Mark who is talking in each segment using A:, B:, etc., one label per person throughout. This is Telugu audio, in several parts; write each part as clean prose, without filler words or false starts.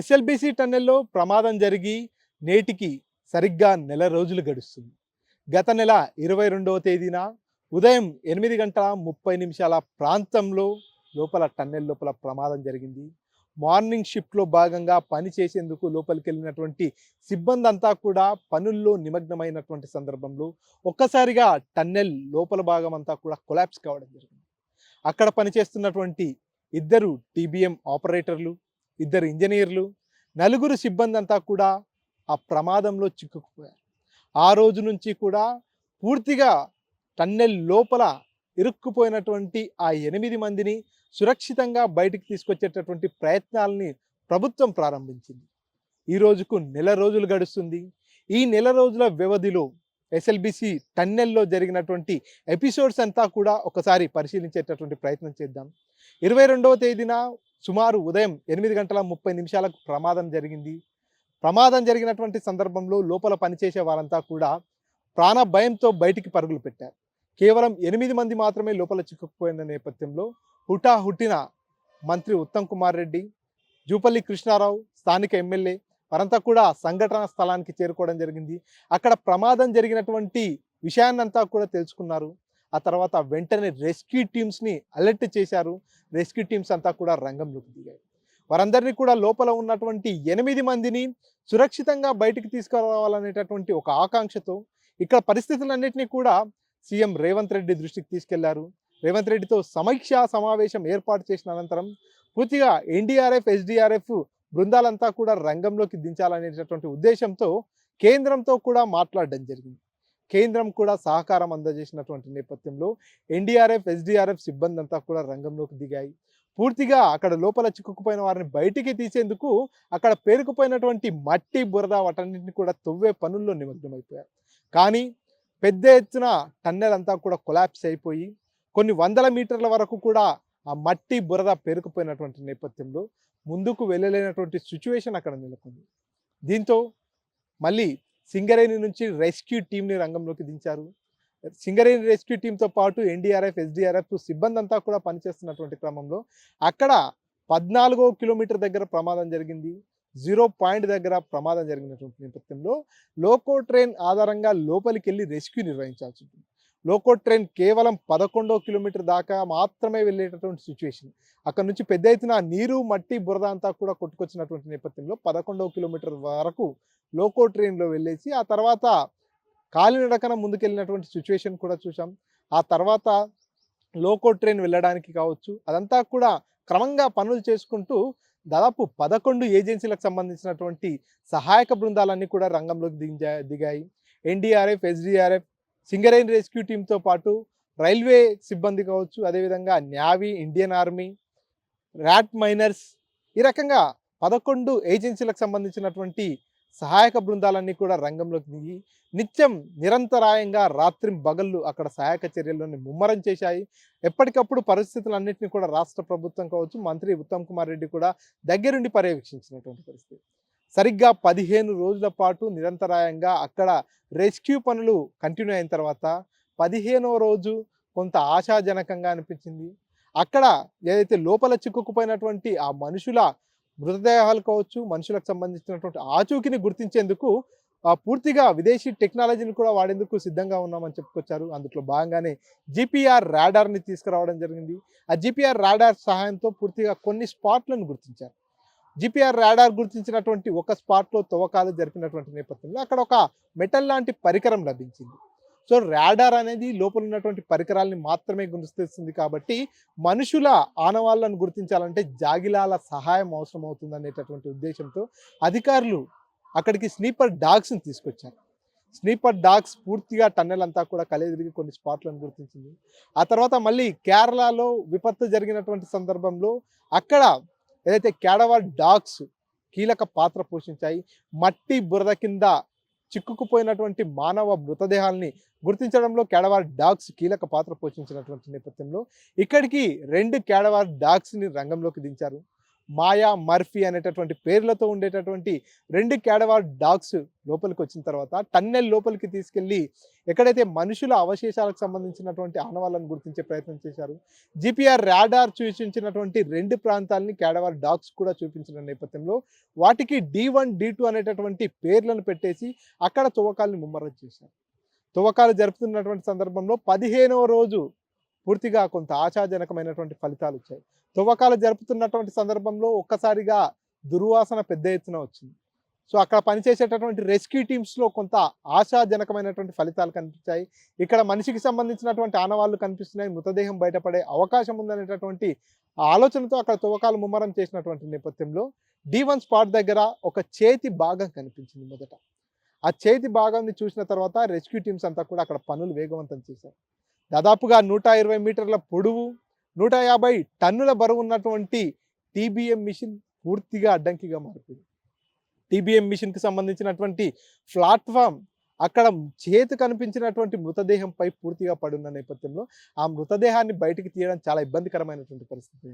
A: ఎస్ఎల్బీసీ టన్నెల్లో ప్రమాదం జరిగి నేటికి సరిగ్గా నెల రోజులు గడుస్తుంది. గత నెల 22వ తేదీన ఉదయం 8:30 ప్రాంతంలో టన్నెల్ లోపల ప్రమాదం జరిగింది. మార్నింగ్ షిఫ్ట్లో భాగంగా పని చేసేందుకు లోపలికి వెళ్ళినటువంటి సిబ్బంది అంతా కూడా పనుల్లో నిమగ్నమైనటువంటి సందర్భంలో ఒక్కసారిగా టన్నెల్ లోపల భాగం అంతా కూడా కొలాప్స్ కావడం జరిగింది. అక్కడ పనిచేస్తున్నటువంటి ఇద్దరు టీబీఎం ఆపరేటర్లు, ఇద్దరు ఇంజనీర్లు, నలుగురు సిబ్బంది అంతా కూడా ఆ ప్రమాదంలో చిక్కుకుపోయారు. ఆ రోజు నుంచి కూడా పూర్తిగా టన్నెల్ లోపల ఇరుక్కుపోయినటువంటి ఆ 8 మందిని సురక్షితంగా బయటికి తీసుకొచ్చేటటువంటి ప్రయత్నాలని ప్రభుత్వం ప్రారంభించింది. ఈ రోజుకు నెల రోజులు గడుస్తుంది. ఈ నెల రోజుల వ్యవధిలో ఎస్ఎల్బీసీ టన్నెల్లో జరిగినటువంటి ఎపిసోడ్స్ అంతా కూడా ఒకసారి పరిశీలించేటటువంటి ప్రయత్నం చేద్దాం. 22వ తేదీన సుమారు ఉదయం 8:30 ప్రమాదం జరిగింది. ప్రమాదం జరిగినటువంటి సందర్భంలో లోపల పనిచేసే వారంతా కూడా ప్రాణ భయంతో బయటికి పరుగులు పెట్టారు. కేవలం 8 మంది మాత్రమే లోపల చిక్కుకుపోయిన నేపథ్యంలో హుటాహుటిన మంత్రి ఉత్తమ్ కుమార్ రెడ్డి, జూపల్లి కృష్ణారావు, స్థానిక ఎమ్మెల్యే వారంతా కూడా సంఘటన స్థలానికి చేరుకోవడం జరిగింది. అక్కడ ప్రమాదం జరిగినటువంటి విషయాన్నంతా కూడా తెలుసుకున్నారు. ఆ తర్వాత వెంటనే రెస్క్యూ టీమ్స్ని అలర్ట్ చేశారు. రెస్క్యూ టీమ్స్ అంతా కూడా రంగంలోకి దిగాయి. వారందరినీ కూడా లోపల ఉన్నటువంటి 8 మందిని సురక్షితంగా బయటికి తీసుకురావాలనేటటువంటి ఒక ఆకాంక్షతో ఇక్కడ పరిస్థితులన్నింటినీ కూడా సీఎం రేవంత్ రెడ్డి దృష్టికి తీసుకెళ్లారు. రేవంత్ రెడ్డితో సమీక్షా సమావేశం ఏర్పాటు చేసిన అనంతరం పూర్తిగా ఎన్డీఆర్ఎఫ్, ఎస్డీఆర్ఎఫ్ బృందాలంతా కూడా రంగంలోకి దించాలనేటటువంటి ఉద్దేశంతో కేంద్రంతో కూడా మాట్లాడడం జరిగింది. కేంద్రం కూడా సహకారం అందజేసినటువంటి నేపథ్యంలో ఎన్డీఆర్ఎఫ్, ఎస్డీఆర్ఎఫ్ సిబ్బంది అంతా కూడా రంగంలోకి దిగాయి. పూర్తిగా అక్కడ లోపల చిక్కుకుపోయిన వారిని బయటికి తీసేందుకు అక్కడ పేరుకుపోయినటువంటి మట్టి, బురద వాటన్నింటిని కూడా తవ్వే పనుల్లో నిమగ్నమైపోయారు. కానీ పెద్ద ఎత్తున టన్నెల్ అంతా కూడా కొలాప్స్ అయిపోయి కొన్ని వందల మీటర్ల వరకు కూడా ఆ మట్టి, బురద పేరుకుపోయినటువంటి నేపథ్యంలో ముందుకు వెళ్ళలేనటువంటి సిచ్యువేషన్ అక్కడ నెలకొంది. దీంతో మళ్ళీ సింగరేణి నుంచి రెస్క్యూ టీంని రంగంలోకి దించారు. సింగరేణి రెస్క్యూ టీంతో పాటు ఎన్డీఆర్ఎఫ్, ఎస్డీఆర్ఎఫ్ సిబ్బంది అంతా కూడా పనిచేస్తున్నటువంటి క్రమంలో అక్కడ 14వ కిలోమీటర్ దగ్గర ప్రమాదం జరిగింది. 0 పాయింట్ దగ్గర ప్రమాదం జరిగినటువంటి నేపథ్యంలో లోకో ట్రైన్ ఆధారంగా లోపలికి వెళ్ళి రెస్క్యూ నిర్వహించాల్సి ఉంటుంది. లోకో ట్రైన్ కేవలం 11వ కిలోమీటర్ దాకా మాత్రమే వెళ్ళేటటువంటి సిచ్యువేషన్. అక్కడ నుంచి పెద్ద ఎత్తున నీరు, మట్టి, బురద అంతా కూడా కొట్టుకొచ్చినటువంటి నేపథ్యంలో 11వ కిలోమీటర్ వరకు లోకో ట్రైన్లో వెళ్ళేసి ఆ తర్వాత కాలినడకన ముందుకెళ్ళినటువంటి సిచ్యువేషన్ కూడా చూసాం. ఆ తర్వాత లోకో ట్రైన్ వెళ్ళడానికి కావచ్చు, అదంతా కూడా క్రమంగా పనులు చేసుకుంటూ దాదాపు 11 ఏజెన్సీలకు సంబంధించినటువంటి సహాయక బృందాలన్నీ కూడా రంగంలోకి దిగాయి. ఎన్డీఆర్ఎఫ్, ఎస్డీఆర్ఎఫ్, సింగరేణి రెస్క్యూ టీంతో పాటు రైల్వే సిబ్బంది కావచ్చు, అదేవిధంగా navy, Indian army, rat miners, ఈ రకంగా 11 ఏజెన్సీలకు సంబంధించినటువంటి సహాయక బృందాలన్నీ కూడా రంగంలోకి దిగి నిత్యం నిరంతరాయంగా రాత్రి బగళ్ళు అక్కడ సహాయక చర్యలను ముమ్మరం చేశాయి. ఎప్పటికప్పుడు పరిస్థితులన్నింటినీ కూడా రాష్ట్ర ప్రభుత్వం కావచ్చు, మంత్రి ఉత్తమ్ కుమార్ రెడ్డి కూడా దగ్గరుండి పర్యవేక్షించినటువంటి పరిస్థితి. సరిగ్గా 15 రోజుల పాటు నిరంతరాయంగా అక్కడ రెస్క్యూ పనులు కంటిన్యూ అయిన తర్వాత 15వ రోజు కొంత ఆశాజనకంగా అనిపించింది. అక్కడ ఏదైతే లోపల చిక్కుకుపోయినటువంటి ఆ మనుషుల మృతదేహాలు కావచ్చు, మనుషులకు సంబంధించినటువంటి ఆచూకీని గుర్తించేందుకు పూర్తిగా విదేశీ టెక్నాలజీని కూడా వాడేందుకు సిద్ధంగా ఉన్నామని చెప్పుకొచ్చారు. అందులో భాగంగానే జీపీఆర్ రాడార్ని తీసుకురావడం జరిగింది. ఆ జీపీఆర్ రాడార్ సహాయంతో పూర్తిగా కొన్ని స్పాట్లను గుర్తించారు. జీపీఆర్ రాడార్ గుర్తించినటువంటి ఒక స్పాట్లో తవ్వకాలు జరిపినటువంటి నేపథ్యంలో అక్కడ ఒక మెటల్ లాంటి పరికరం లభించింది. సో రాడార్ అనేది లోపల ఉన్నటువంటి పరికరాలని మాత్రమే గుర్తిస్తుంది కాబట్టి మనుషుల ఆనవాళ్ళను గుర్తించాలంటే జాగిలాల సహాయం అవసరం అవుతుంది అనేటటువంటి ఉద్దేశంతో అధికారులు అక్కడికి స్నీపర్ డాగ్స్ని తీసుకొచ్చారు. స్నీపర్ డాగ్స్ పూర్తిగా టన్నెల్ అంతా కూడా కలిదిరిగి కొన్ని స్పాట్లను గుర్తించింది. ఆ తర్వాత మళ్ళీ కేరళలో విపత్తు జరిగినటువంటి సందర్భంలో అక్కడ ఏదైతే క్యాడవర్ డాగ్స్ కీలక పాత్ర పోషించాయి. మట్టి, బురద కింద చిక్కుకుపోయినటువంటి మానవ మృతదేహాల్ని గుర్తించడంలో క్యాడవర్ డాగ్స్ కీలక పాత్ర పోషించినటువంటి నేపథ్యంలో ఇక్కడికి 2 క్యాడవర్ డాగ్స్ని రంగంలోకి దించారు. మాయా, మర్ఫీ అనేటటువంటి పేర్లతో ఉండేటటువంటి 2 క్యాడవార్ డాగ్స్ లోపలికి వచ్చిన తర్వాత టన్నెల్ లోపలికి తీసుకెళ్ళి ఎక్కడైతే మనుషుల అవశేషాలకు సంబంధించినటువంటి ఆనవాళ్ళను గుర్తించే ప్రయత్నం చేశారు. జీపీఆర్ రాడార్ సూచించినటువంటి 2 ప్రాంతాలని క్యాడవార్ డాగ్స్ కూడా చూపించిన నేపథ్యంలో వాటికి D1, D2 అనేటటువంటి పేర్లను పెట్టేసి అక్కడ తవ్వకాలను ముమ్మరం చేశారు. తవ్వకాలు జరుపుతున్నటువంటి సందర్భంలో 15వ రోజు పూర్తిగా కొంత ఆశాజనకమైనటువంటి ఫలితాలు వచ్చాయి. తవ్వకాలు జరుపుతున్నటువంటి సందర్భంలో ఒక్కసారిగా దుర్వాసన పెద్ద ఎత్తున వచ్చింది. సో అక్కడ పనిచేసేటటువంటి రెస్క్యూ టీమ్స్లో కొంత ఆశాజనకమైనటువంటి ఫలితాలు కనిపించాయి. ఇక్కడ మనిషికి సంబంధించినటువంటి ఆనవాళ్లు కనిపిస్తున్నాయి, మృతదేహం బయటపడే అవకాశం ఉందనేటటువంటి ఆలోచనతో అక్కడ తవ్వకాలు ముమ్మరం చేసినటువంటి నేపథ్యంలో D1 స్పాట్ దగ్గర ఒక చేతి భాగం కనిపించింది మొదట. ఆ చేతి భాగాన్ని చూసిన తర్వాత రెస్క్యూ టీమ్స్ అంతా కూడా అక్కడ పనులు వేగవంతం చేశారు. దాదాపుగా 120 మీటర్ల పొడవు, 150 టన్నుల బరువు ఉన్నటువంటి TBM మిషన్ పూర్తిగా అడ్డంకిగా మారిపోయింది. TBM మిషన్కి సంబంధించినటువంటి ప్లాట్ఫామ్ అక్కడ చేతి కనిపించినటువంటి మృతదేహంపై పూర్తిగా పడున్న నేపథ్యంలో ఆ మృతదేహాన్ని బయటికి తీయడం చాలా ఇబ్బందికరమైనటువంటి పరిస్థితి.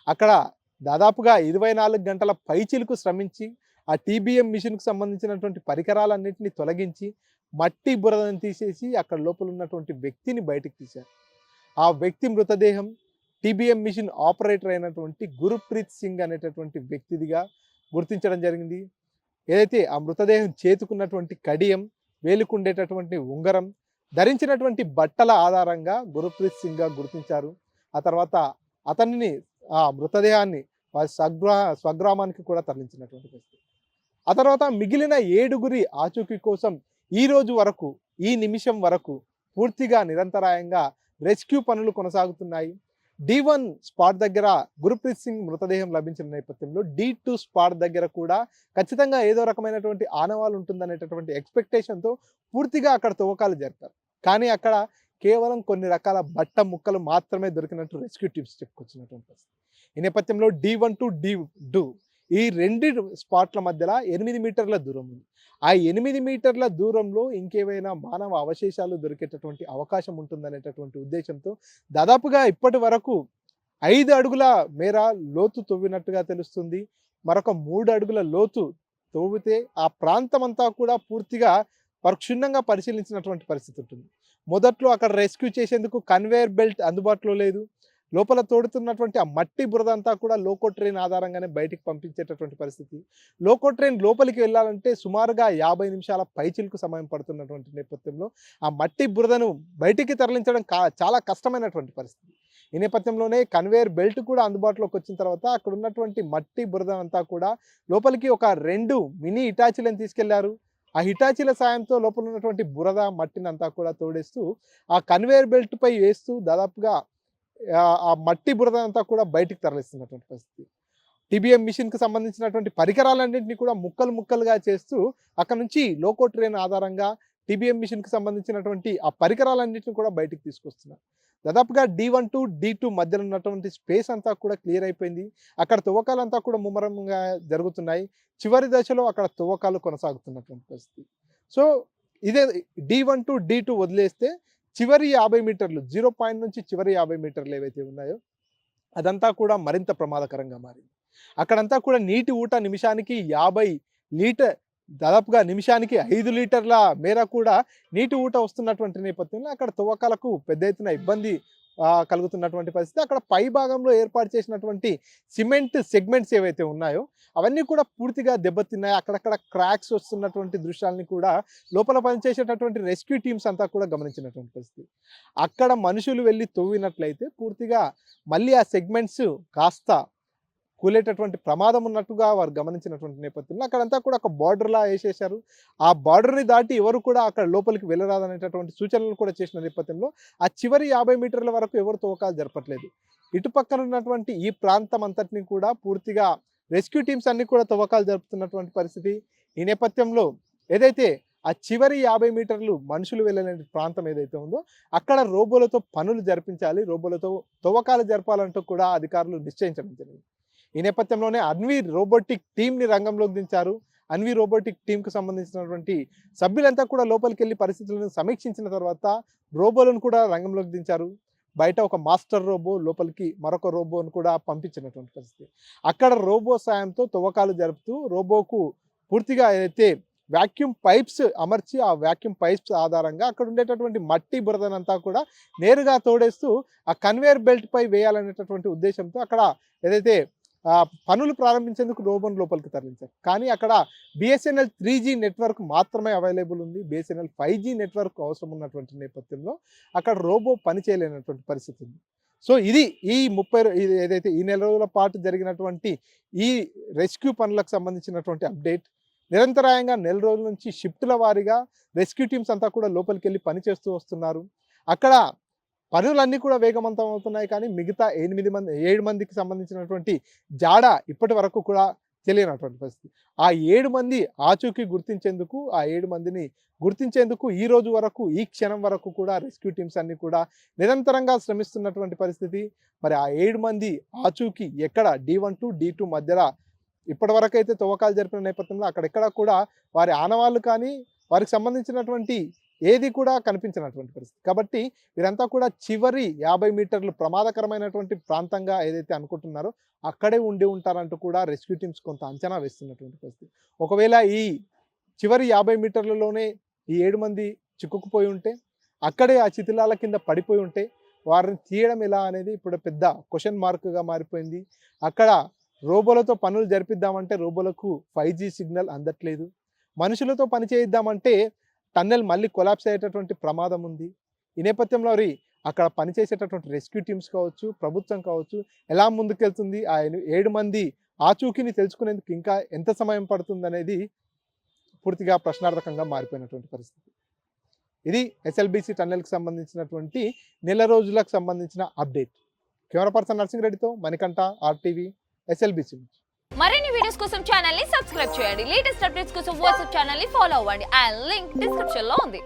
A: అక్కడ దాదాపుగా 24 గంటల పైచిలుకు శ్రమించి ఆ TBM మిషన్కు సంబంధించినటువంటి పరికరాలన్నింటినీ తొలగించి మట్టి బురదను తీసేసి అక్కడ లోపల ఉన్నటువంటి వ్యక్తిని బయటికి తీశారు. ఆ వ్యక్తి మృతదేహం TBM మిషన్ ఆపరేటర్ అయినటువంటి గురుప్రీత్ సింగ్ అనేటటువంటి వ్యక్తిదిగా గుర్తించడం జరిగింది. ఏదైతే ఆ మృతదేహం చేతుకున్నటువంటి కడియం, వేలుకుండేటటువంటి ఉంగరం, ధరించినటువంటి బట్టల ఆధారంగా గురుప్రీత్ సింగ్గా గుర్తించారు. ఆ తర్వాత అతన్ని ఆ మృతదేహాన్ని వారి స్వగ్రామానికి కూడా తరలించినటువంటి పరిస్థితి. ఆ తర్వాత మిగిలిన 7గురి ఆచూకీ కోసం ఈ రోజు వరకు, ఈ నిమిషం వరకు పూర్తిగా నిరంతరాయంగా రెస్క్యూ పనులు కొనసాగుతున్నాయి. D1 స్పాట్ దగ్గర గురుప్రీత్ సింగ్ మృతదేహం లభించిన నేపథ్యంలో D2 స్పాట్ దగ్గర కూడా ఖచ్చితంగా ఏదో రకమైనటువంటి ఆనవాళ్ళు ఉంటుందనేటటువంటి ఎక్స్పెక్టేషన్తో పూర్తిగా అక్కడ తవ్వకాలు జరిపారు. కానీ అక్కడ కేవలం కొన్ని రకాల బట్ట ముక్కలు మాత్రమే దొరికినట్టు రెస్క్యూ టీమ్స్ చెప్పుకొచ్చినటువంటి పరిస్థితి. ఈ నేపథ్యంలో D1 to D2 ఈ 2 స్పాట్ల మధ్యలో 8 మీటర్ల దూరం ఉంది. ఆ 8 మీటర్ల దూరంలో ఇంకేమైనా మానవ అవశేషాలు దొరికేటటువంటి అవకాశం ఉంటుందనేటటువంటి ఉద్దేశంతో దాదాపుగా ఇప్పటి వరకు 5 అడుగుల మేర లోతు తవ్వినట్టుగా తెలుస్తుంది. మరొక 3 అడుగుల లోతు తవ్వితే ఆ ప్రాంతం అంతా కూడా పూర్తిగా క్షుణ్ణంగా పరిశీలించినటువంటి పరిస్థితి ఉంటుంది. మొదట్లో అక్కడ రెస్క్యూ చేసేందుకు కన్వేయర్ బెల్ట్ అందుబాటులో లేదు. లోపల తోడుతున్నటువంటి ఆ మట్టి బురద అంతా కూడా లోకో ట్రైన్ ఆధారంగానే బయటికి పంపించేటటువంటి పరిస్థితి. లోకో ట్రైన్ లోపలికి వెళ్ళాలంటే సుమారుగా 50 నిమిషాల పైచిలకు సమయం పడుతున్నటువంటి నేపథ్యంలో ఆ మట్టి బురదను బయటికి తరలించడం చాలా కష్టమైనటువంటి పరిస్థితి. ఈ నేపథ్యంలోనే కన్వేయర్ బెల్ట్ కూడా అందుబాటులోకి వచ్చిన తర్వాత అక్కడ ఉన్నటువంటి మట్టి బురద అంతా కూడా లోపలికి ఒక 2 మినీ హిటాచీలను తీసుకెళ్లారు. ఆ హిటాచీల సాయంతో లోపల ఉన్నటువంటి బురద మట్టిని అంతా కూడా తోడేస్తూ ఆ కన్వేయర్ బెల్ట్ పై వేస్తూ దాదాపుగా ఆ మట్టి బురద అంతా కూడా బయటికి తరలిస్తున్నటువంటి పరిస్థితి. TBM మిషన్కి సంబంధించినటువంటి పరికరాలన్నింటినీ కూడా ముక్కలు ముక్కలుగా చేస్తూ అక్కడ నుంచి లోకో ట్రైన్ ఆధారంగా TBM మిషన్కి సంబంధించినటువంటి ఆ పరికరాలన్నింటినీ కూడా బయటికి తీసుకొస్తున్నారు. దాదాపుగా D1 to D2 మధ్యలో ఉన్నటువంటి స్పేస్ అంతా కూడా క్లియర్ అయిపోయింది. అక్కడ తవ్వకాలంతా కూడా ముమ్మరంగా జరుగుతున్నాయి. చివరి దశలో అక్కడ తవ్వకాలు కొనసాగుతున్నటువంటి పరిస్థితి. సో ఇదే D1 to D2 వదిలేస్తే చివరి 50 మీటర్లు 0 పాయింట్ నుంచి చివరి 50 మీటర్లు ఏవైతే ఉన్నాయో అదంతా కూడా మరింత ప్రమాదకరంగా మారింది. అక్కడంతా కూడా నీటి ఊట నిమిషానికి 50 లీటర్, దాదాపుగా నిమిషానికి 5 లీటర్ల మేర కూడా నీటి ఊట వస్తున్నటువంటి నేపథ్యంలో అక్కడ తవ్వకాలకు పెద్ద ఎత్తున ఇబ్బంది కలుగుతున్నటువంటి పరిస్థితి. అక్కడ పై భాగంలో ఏర్పాటు చేసినటువంటి సిమెంట్ సెగ్మెంట్స్ ఏవైతే ఉన్నాయో అవన్నీ కూడా పూర్తిగా దెబ్బతిన్నాయి. అక్కడక్కడ క్రాక్స్ వస్తున్నటువంటి దృశ్యాలని కూడా లోపల పనిచేసేటటువంటి రెస్క్యూ టీమ్స్ అంతా కూడా గమనించినటువంటి పరిస్థితి. అక్కడ మనుషులు వెళ్ళి తవ్వినట్లయితే పూర్తిగా మళ్ళీ ఆ సెగ్మెంట్స్ కాస్త కూలేటటువంటి ప్రమాదం ఉన్నట్టుగా వారు గమనించినటువంటి నేపథ్యంలో అక్కడంతా కూడా ఒక బార్డర్లా వేసేశారు. ఆ బార్డర్ని దాటి ఎవరు కూడా అక్కడ లోపలికి వెళ్ళరాదనేటటువంటి సూచనలు కూడా చేసిన నేపథ్యంలో ఆ చివరి 50 మీటర్ల వరకు ఎవరు తవ్వకాలు జరపట్లేదు. ఇటుపక్కన ఉన్నటువంటి ఈ ప్రాంతం అంతటిని కూడా పూర్తిగా రెస్క్యూ టీమ్స్ అన్ని కూడా తవ్వకాలు జరుపుతున్నటువంటి పరిస్థితి. ఈ నేపథ్యంలో ఏదైతే ఆ చివరి 50 మీటర్లు మనుషులు వెళ్ళలేని ప్రాంతం ఏదైతే ఉందో అక్కడ రోబోలతో పనులు జరిపించాలి, రోబోలతో తవ్వకాలు జరపాలంటూ కూడా అధికారులు నిశ్చయించడం జరిగింది. ఈ నేపథ్యంలోనే అన్వీ రోబోటిక్ టీంని రంగంలోకి దించారు. అన్వీ రోబోటిక్ టీంకు సంబంధించినటువంటి సభ్యులంతా కూడా లోపలికి వెళ్ళి పరిస్థితులను సమీక్షించిన తర్వాత రోబోలను కూడా రంగంలోకి దించారు. బయట ఒక మాస్టర్ రోబో, లోపలికి మరొక రోబోను కూడా పంపించినటువంటి పరిస్థితి. అక్కడ రోబో సాయంతో తవ్వకాలు జరుపుతూ రోబోకు పూర్తిగా ఏదైతే వాక్యూమ్ పైప్స్ అమర్చి ఆ వాక్యూమ్ పైప్స్ ఆధారంగా అక్కడ ఉండేటటువంటి మట్టి బురదనంతా కూడా నేరుగా తోడేస్తూ ఆ కన్వేయర్ బెల్ట్ పై వేయాలనేటటువంటి ఉద్దేశంతో అక్కడ ఏదైతే పనులు ప్రారంభించేందుకు రోబోను లోపలికి తరలించారు. కానీ అక్కడ బిఎస్ఎన్ఎల్ 3G నెట్వర్క్ మాత్రమే అవైలబుల్ ఉంది. బిఎస్ఎన్ఎల్ 5G నెట్వర్క్ అవసరం ఉన్నటువంటి నేపథ్యంలో అక్కడ రోబో పని చేయలేనటువంటి పరిస్థితి ఉంది. సో ఇది ఇది ఏదైతే ఈ నెల రోజుల పాటు జరిగినటువంటి ఈ రెస్క్యూ పనులకు సంబంధించినటువంటి అప్డేట్. నిరంతరాయంగా నెల రోజుల నుంచి షిఫ్టుల వారీగా రెస్క్యూ టీమ్స్ అంతా కూడా లోపలికి వెళ్ళి పనిచేస్తూ వస్తున్నారు. అక్కడ పనులన్నీ కూడా వేగవంతం అవుతున్నాయి. కానీ మిగతా 7 మందికి సంబంధించినటువంటి జాడ ఇప్పటి వరకు కూడా తెలియనటువంటి పరిస్థితి. ఆ 7 మంది ఆచూకీ గుర్తించేందుకు ఈ రోజు వరకు, ఈ క్షణం వరకు కూడా రెస్క్యూ టీమ్స్ అన్ని కూడా నిరంతరంగా శ్రమిస్తున్నటువంటి పరిస్థితి. మరి ఆ 7 మంది ఆచూకీ ఎక్కడ D1 టు D2 మధ్యలో ఇప్పటి వరకు అయితే తవ్వకాలు జరిపిన నేపథ్యంలో అక్కడెక్కడ కూడా వారి ఆనవాళ్ళు కానీ వారికి సంబంధించినటువంటి ఏది కూడా కనిపించినటువంటి పరిస్థితి. కాబట్టి వీరంతా కూడా చివరి 50 మీటర్లు ప్రమాదకరమైనటువంటి ప్రాంతంగా ఏదైతే అనుకుంటున్నారో అక్కడే ఉండి ఉంటారంటూ కూడా రెస్క్యూ టీమ్స్ కొంత అంచనా వేస్తున్నటువంటి పరిస్థితి. ఒకవేళ ఈ చివరి 50 మీటర్లలోనే ఈ 7 మంది చిక్కుకుపోయి ఉంటే, అక్కడే ఆ శిథిలాల కింద పడిపోయి ఉంటే వారిని తీయడం ఎలా అనేది ఇప్పుడు పెద్ద క్వశ్చన్ మార్క్గా మారిపోయింది. అక్కడ రోబోలతో పనులు జరిపిద్దామంటే రోబోలకు 5G సిగ్నల్ అందట్లేదు. మనుషులతో పని చేయిద్దామంటే టన్నెల్ మళ్ళీ కొలాప్స్ అయ్యేటటువంటి ప్రమాదం ఉంది. ఈ నేపథ్యంలో అక్కడ పనిచేసేటటువంటి రెస్క్యూ టీమ్స్ కావచ్చు, ప్రభుత్వం కావచ్చు ఎలా ముందుకెళ్తుంది, ఆ 7 మంది ఆచూకీని తెలుసుకునేందుకు ఇంకా ఎంత సమయం పడుతుంది అనేది పూర్తిగా ప్రశ్నార్థకంగా మారిపోయినటువంటి పరిస్థితి. ఇది SLBC టన్నెల్కి సంబంధించినటువంటి నెల రోజులకు సంబంధించిన అప్డేట్. కెమెరా పర్సన్ నర్సింగ్ రెడ్డితో మణికంఠ, RTV, SLBC.
B: మరిన్ని వీడియోస్ కోసం ఛానల్ ని సబ్స్క్రైబ్ చేయండి. లేటెస్ట్ అప్డేట్స్ కోసం వాట్సాప్ ఛానల్ ని ఫాలో అవ్వండి. ఆ లింక్ డిస్క్రిప్షన్ లో ఉంది.